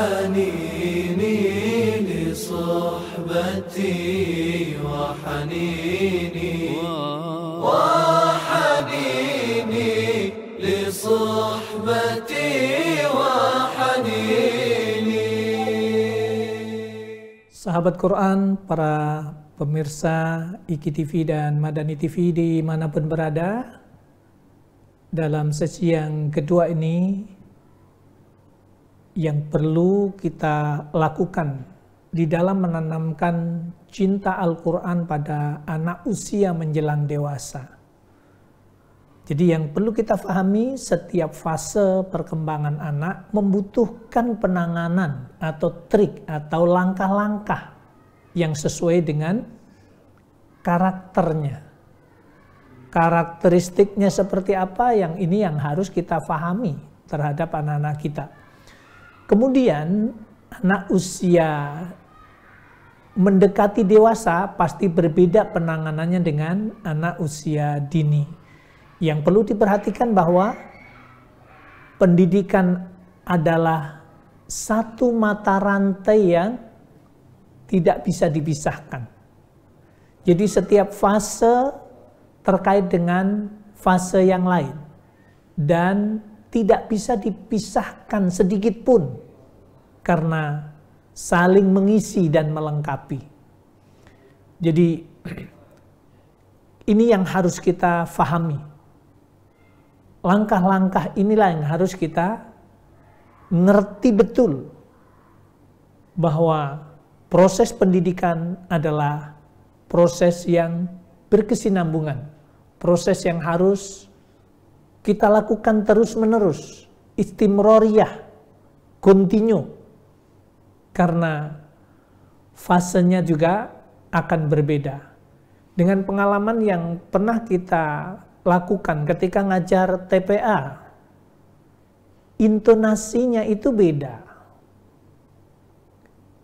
حنيني لصحبتي وحنيني وحنيني لصحبتي وحنيني. Sahabat Quran, para pemirsa IKTV dan Madani TV dimanapun berada, dalam sesi yang kedua ini yang perlu kita lakukan di dalam menanamkan cinta Al-Quran pada anak usia menjelang dewasa. Jadi yang perlu kita pahami, setiap fase perkembangan anak membutuhkan penanganan atau trik atau langkah-langkah yang sesuai dengan karakternya. Karakteristiknya seperti apa, yang ini yang harus kita pahami terhadap anak-anak kita. Kemudian anak usia mendekati dewasa pasti berbeda penanganannya dengan anak usia dini. Yang perlu diperhatikan bahwa pendidikan adalah satu mata rantai yang tidak bisa dipisahkan. Jadi setiap fase terkait dengan fase yang lain dan tidak bisa dipisahkan sedikit pun karena saling mengisi dan melengkapi. Jadi ini yang harus kita pahami. Langkah-langkah inilah yang harus kita ngerti betul bahwa proses pendidikan adalah proses yang berkesinambungan, proses yang harus kita lakukan terus-menerus, istimroriyah, kontinu, karena fasenya juga akan berbeda. Dengan pengalaman yang pernah kita lakukan ketika ngajar TPA, intonasinya itu beda.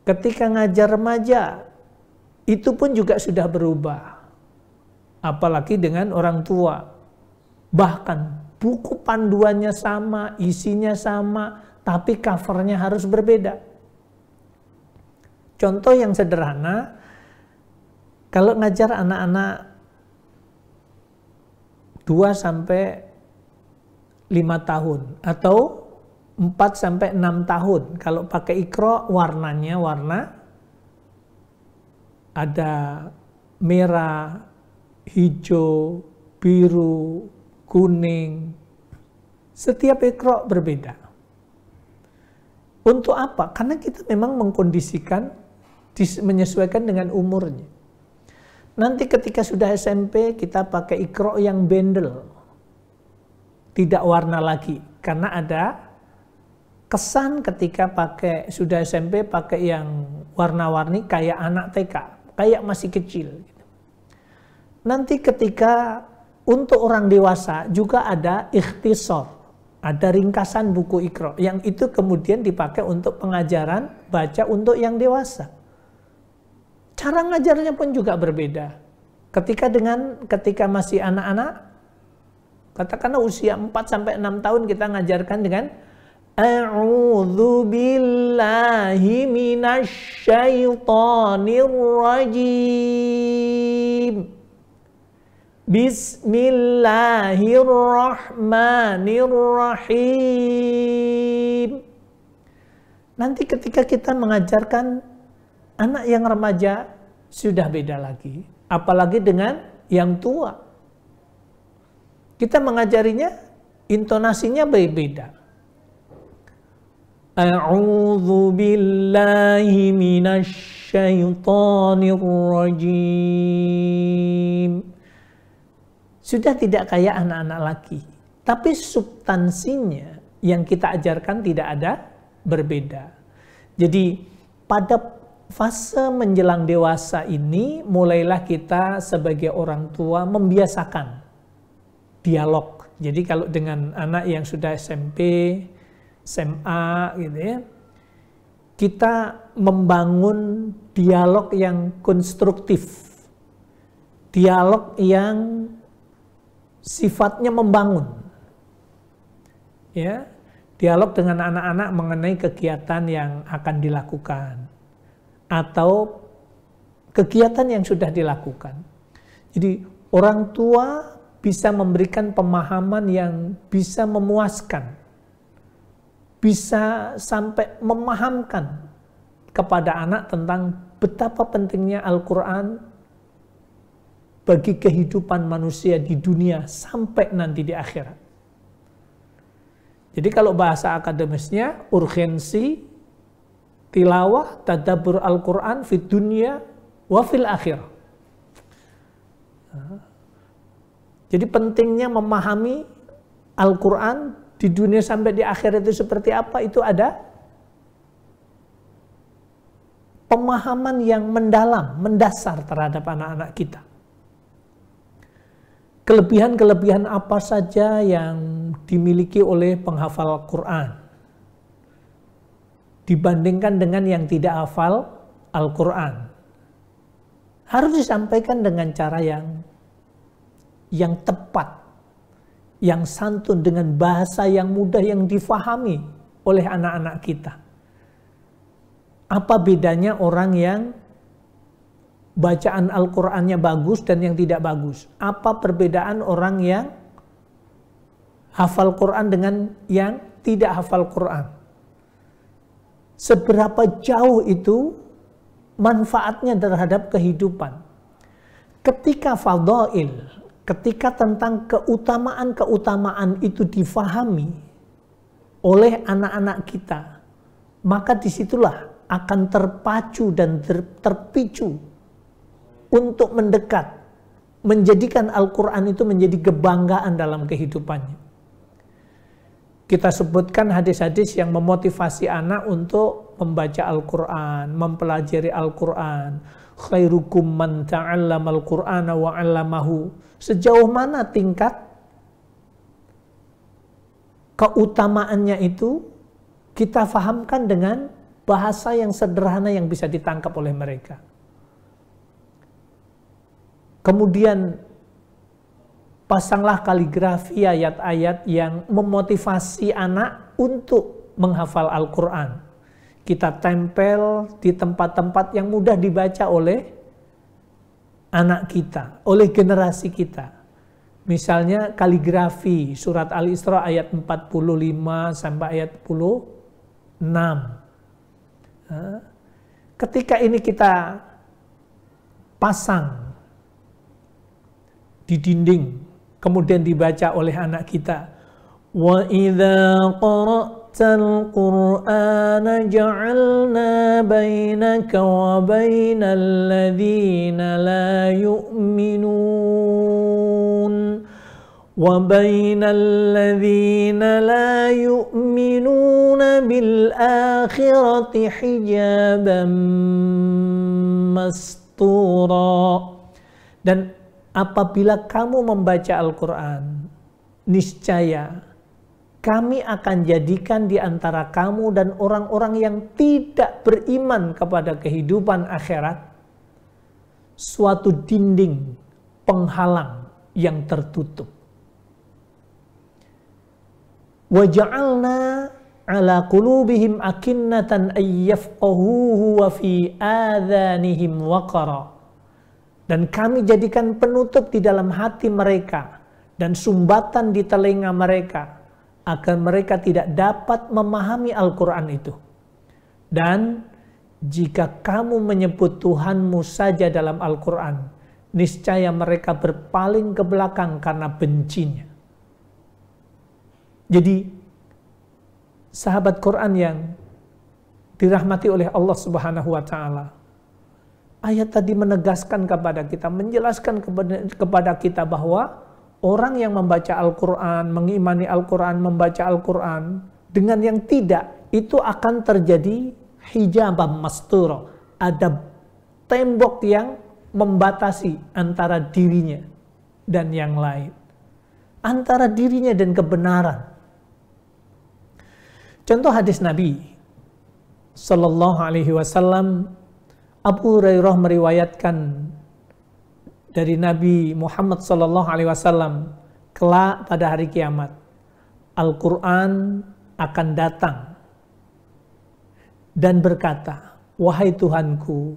Ketika ngajar remaja, itu pun juga sudah berubah. Apalagi dengan orang tua. Bahkan buku panduannya sama, isinya sama, tapi covernya harus berbeda. Contoh yang sederhana, kalau ngajar anak-anak 2-5 tahun atau 4-6 tahun. Kalau pakai Iqra, warnanya warna ada merah, hijau, biru, kuning. Setiap Iqra berbeda. Untuk apa? Karena kita memang mengkondisikan, menyesuaikan dengan umurnya. Nanti ketika sudah SMP kita pakai Iqra yang bendel. Tidak warna lagi. Karena ada kesan ketika pakai sudah SMP pakai yang warna-warni kayak anak TK. Kayak masih kecil. Nanti ketika untuk orang dewasa juga ada ikhtisar. Ada ringkasan buku Iqra. Yang itu kemudian dipakai untuk pengajaran baca untuk yang dewasa. Cara ngajarnya pun juga berbeda. Ketika masih anak-anak, katakanlah usia 4-6 tahun kita ngajarkan dengan A'udzu billahi minasyaitonir rajim. Bismillahirrahmanirrahim. Nanti ketika kita mengajarkan anak yang remaja sudah beda lagi. Apalagi dengan yang tua. Kita mengajarinya, intonasinya berbeda. A'udzu billahi minasyaitonir rajim. Sudah tidak kayak anak-anak lagi. Tapi substansinya yang kita ajarkan tidak ada berbeda. Jadi pada fase menjelang dewasa ini, mulailah kita sebagai orang tua membiasakan dialog. Jadi kalau dengan anak yang sudah SMP, SMA gitu ya, kita membangun dialog yang konstruktif. Dialog yang sifatnya membangun. Ya, Dialog dengan anak-anak mengenai kegiatan yang akan dilakukan atau kegiatan yang sudah dilakukan. Jadi orang tua bisa memberikan pemahaman yang bisa memuaskan, bisa sampai memahamkan kepada anak tentang betapa pentingnya Al-Quran bagi kehidupan manusia di dunia sampai nanti di akhirat. Jadi kalau bahasa akademisnya, urgensi tilawah tadabbur Al-Quran fid dunya wa fil akhirah. Jadi pentingnya memahami Al-Quran di dunia sampai di akhirat itu seperti apa, itu ada pemahaman yang mendalam, mendasar terhadap anak-anak kita. Kelebihan-kelebihan apa saja yang dimiliki oleh penghafal Quran dibandingkan dengan yang tidak hafal Al-Quran, harus disampaikan dengan cara yang tepat, yang santun, dengan bahasa yang mudah, yang difahami oleh anak-anak kita. Apa bedanya orang yang bacaan Al-Qur'annya bagus dan yang tidak bagus? Apa perbedaan orang yang hafal Quran dengan yang tidak hafal Quran? Seberapa jauh itu manfaatnya terhadap kehidupan? Ketika fadail, ketika tentang keutamaan-keutamaan itu difahami oleh anak-anak kita, maka disitulah akan terpacu dan terpicu untuk mendekat, menjadikan Al-Quran itu menjadi kebanggaan dalam kehidupannya. Kita sebutkan hadis-hadis yang memotivasi anak untuk membaca Al-Quran, mempelajari Al-Quran. Khairukum man ta'allama Al-Qur'ana wa 'allamahu. Sejauh mana tingkat keutamaannya itu kita fahamkan dengan bahasa yang sederhana yang bisa ditangkap oleh mereka. Kemudian pasanglah kaligrafi ayat-ayat yang memotivasi anak untuk menghafal Al-Quran. Kita tempel di tempat-tempat yang mudah dibaca oleh anak kita, oleh generasi kita. Misalnya kaligrafi surat Al-Isra ayat 45 sampai ayat 46. Ketika ini kita pasang di dinding, kemudian dibaca oleh anak kita. Wa idza qara'tal Qur'ana ja'alna bainaka wa bainal ladzina la yu'minun wa bainal ladzina la yu'minuna bil akhirati hijaban mastura. Dan apabila kamu membaca Al-Quran, niscaya kami akan jadikan di antara kamu dan orang-orang yang tidak beriman kepada kehidupan akhirat suatu dinding penghalang yang tertutup. Waja'alna ala qulubihim akinnatan ayyafqahuhu wa fi adhanihim waqara. Dan kami jadikan penutup di dalam hati mereka dan sumbatan di telinga mereka agar mereka tidak dapat memahami Al-Quran itu. Dan jika kamu menyebut Tuhanmu saja dalam Al-Quran, niscaya mereka berpaling ke belakang karena bencinya. Jadi sahabat Quran yang dirahmati oleh Allah Subhanahu wa Ta'ala, ayat tadi menegaskan kepada kita, menjelaskan kepada kita bahwa orang yang membaca Al-Quran, mengimani Al-Quran, membaca Al-Quran dengan yang tidak, itu akan terjadi hijabam mastur. Ada tembok yang membatasi antara dirinya dan yang lain, antara dirinya dan kebenaran. Contoh hadis Nabi Sallallahu Alaihi Wasallam, Abu Hurairah meriwayatkan dari Nabi Muhammad Sallallahu Alaihi Wasallam, kelak pada hari kiamat, Al-Quran akan datang dan berkata, wahai Tuhanku,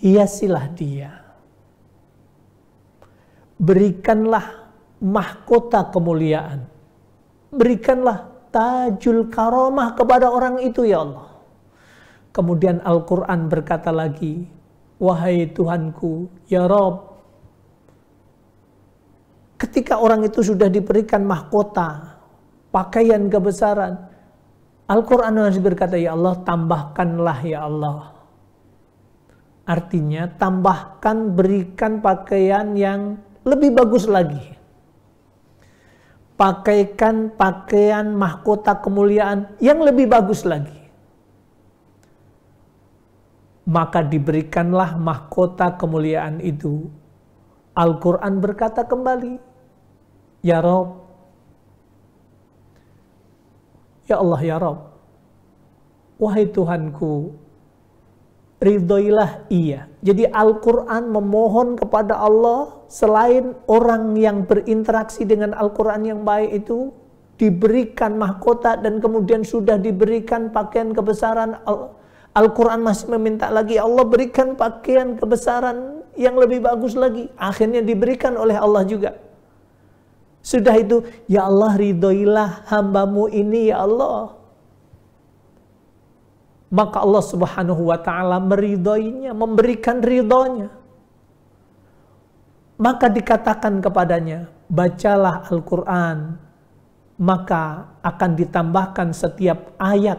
hiasilah dia. Berikanlah mahkota kemuliaan. Berikanlah tajul karamah kepada orang itu ya Allah. Kemudian Al-Quran berkata lagi, wahai Tuhanku, ya Rabb, ketika orang itu sudah diberikan mahkota, pakaian kebesaran, Al-Quran masih berkata, ya Allah, tambahkanlah ya Allah. Artinya, tambahkan, berikan pakaian yang lebih bagus lagi. Pakaikan pakaian mahkota kemuliaan yang lebih bagus lagi. Maka diberikanlah mahkota kemuliaan itu. Al-Quran berkata kembali, ya Rabb, ya Allah ya Rabb, wahai Tuhanku, ridhoilah ia. Jadi Al-Quran memohon kepada Allah, selain orang yang berinteraksi dengan Al-Quran yang baik itu, diberikan mahkota dan kemudian sudah diberikan pakaian kebesaran. Al-Quran masih meminta lagi, Allah berikan pakaian kebesaran yang lebih bagus lagi. Akhirnya diberikan oleh Allah juga. Sudah itu, ya Allah ridhoilah hambamu ini ya Allah. Maka Allah subhanahu wa ta'ala meridhoinya, memberikan ridhonya. Maka dikatakan kepadanya, bacalah Al-Quran, maka akan ditambahkan setiap ayat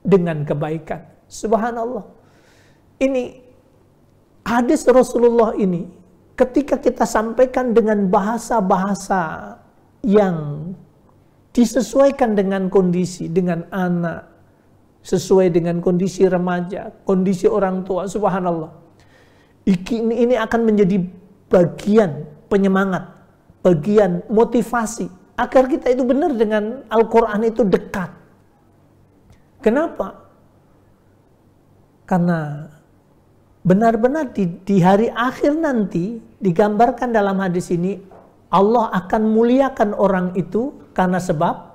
dengan kebaikan. Subhanallah. Ini hadis Rasulullah ini, ketika kita sampaikan dengan bahasa-bahasa yang disesuaikan dengan kondisi, dengan anak, sesuai dengan kondisi remaja, kondisi orang tua, subhanallah. Ini akan menjadi bagian penyemangat, bagian motivasi, agar kita itu benar dengan Al-Quran itu dekat. Kenapa? Karena benar-benar di hari akhir nanti, digambarkan dalam hadis ini, Allah akan muliakan orang itu karena sebab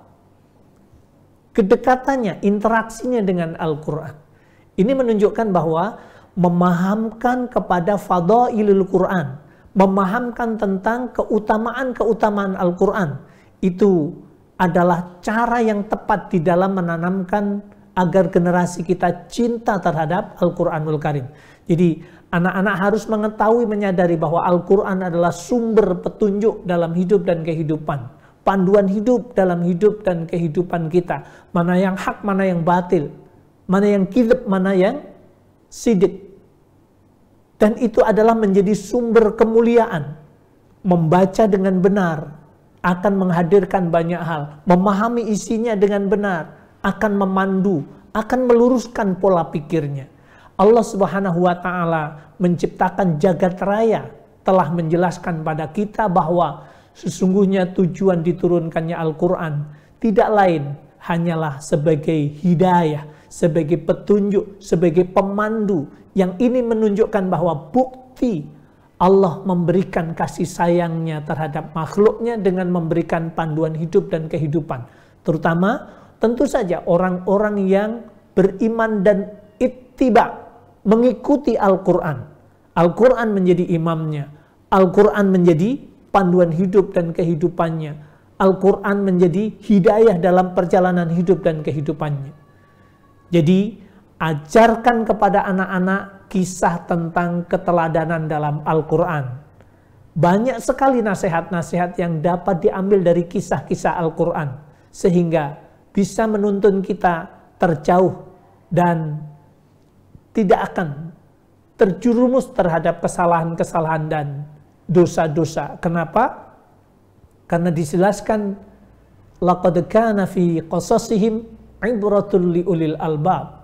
kedekatannya, interaksinya dengan Al-Quran. Ini menunjukkan bahwa memahamkan kepada fadailul Quran, memahamkan tentang keutamaan-keutamaan Al-Quran, itu adalah cara yang tepat di dalam menanamkan agar generasi kita cinta terhadap Al-Quranul Karim. Jadi anak-anak harus mengetahui, menyadari bahwa Al-Quran adalah sumber petunjuk dalam hidup dan kehidupan. Panduan hidup dalam hidup dan kehidupan kita. Mana yang hak, mana yang batil. Mana yang kidab, mana yang sidik. Dan itu adalah menjadi sumber kemuliaan. Membaca dengan benar akan menghadirkan banyak hal. Memahami isinya dengan benar akan memandu, akan meluruskan pola pikirnya. Allah Subhanahu wa ta'ala menciptakan jagat raya, telah menjelaskan pada kita bahwa sesungguhnya tujuan diturunkannya Al-Quran tidak lain hanyalah sebagai hidayah, sebagai petunjuk, sebagai pemandu, yang ini menunjukkan bahwa bukti Allah memberikan kasih sayangnya terhadap makhluknya dengan memberikan panduan hidup dan kehidupan. Terutama tentu saja orang-orang yang beriman dan ittiba, mengikuti Al-Quran. Al-Quran menjadi imamnya. Al-Quran menjadi panduan hidup dan kehidupannya. Al-Quran menjadi hidayah dalam perjalanan hidup dan kehidupannya. Jadi, ajarkan kepada anak-anak kisah tentang keteladanan dalam Al-Quran. Banyak sekali nasihat-nasihat yang dapat diambil dari kisah-kisah Al-Quran, sehingga bisa menuntun kita terjauh dan tidak akan terjerumus terhadap kesalahan-kesalahan dan dosa-dosa. Kenapa? Karena dijelaskan laqad kana fi qasasihim ibratul liulil albab.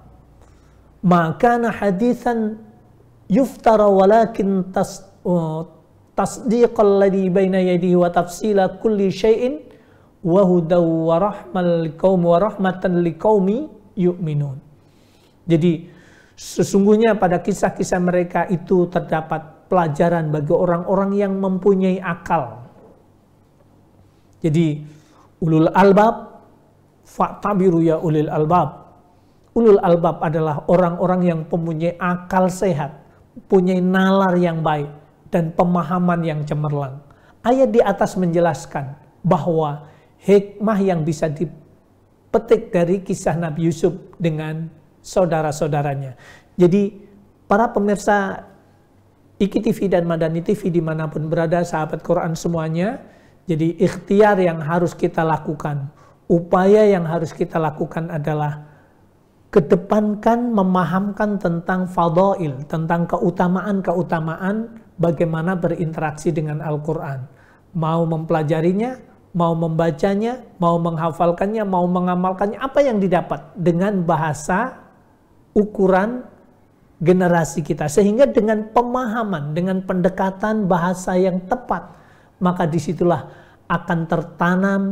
Ma kana haditsan yuftara walakin tasdiqal ladzi baina yadihi wa tafsila kulli syai'in wa hudaw wa rahmatan liqaumi yu'minun. Jadi sesungguhnya pada kisah-kisah mereka itu terdapat pelajaran bagi orang-orang yang mempunyai akal. Jadi ulul albab Fa'tabiru ya ulil albab. Ulul albab adalah orang-orang yang mempunyai akal sehat, punya nalar yang baik, dan pemahaman yang cemerlang. Ayat di atas menjelaskan bahwa hikmah yang bisa dipetik dari kisah Nabi Yusuf dengan saudara-saudaranya. Jadi para pemirsa IKI TV dan Madani TV dimanapun berada, sahabat Quran semuanya, jadi ikhtiar yang harus kita lakukan, upaya yang harus kita lakukan adalah kedepankan, memahamkan tentang fadail, tentang keutamaan-keutamaan bagaimana berinteraksi dengan Al-Quran. Mau mempelajarinya, mau membacanya, mau menghafalkannya, mau mengamalkannya, apa yang didapat dengan bahasa ukuran generasi kita. Sehingga dengan pemahaman, dengan pendekatan bahasa yang tepat, maka disitulah akan tertanam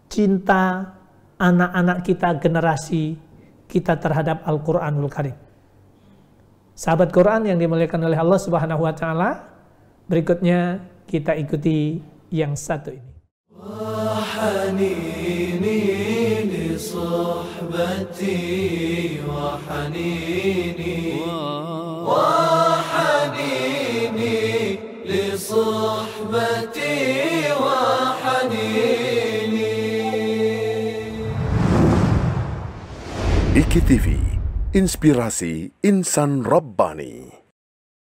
cinta anak-anak kita, generasi kita terhadap Al-Quranul Karim. Sahabat Quran yang dimuliakan oleh Allah Subhanahu wa Ta'ala, berikutnya kita ikuti yang satu ini. IKI TV, inspirasi insan Rabbani.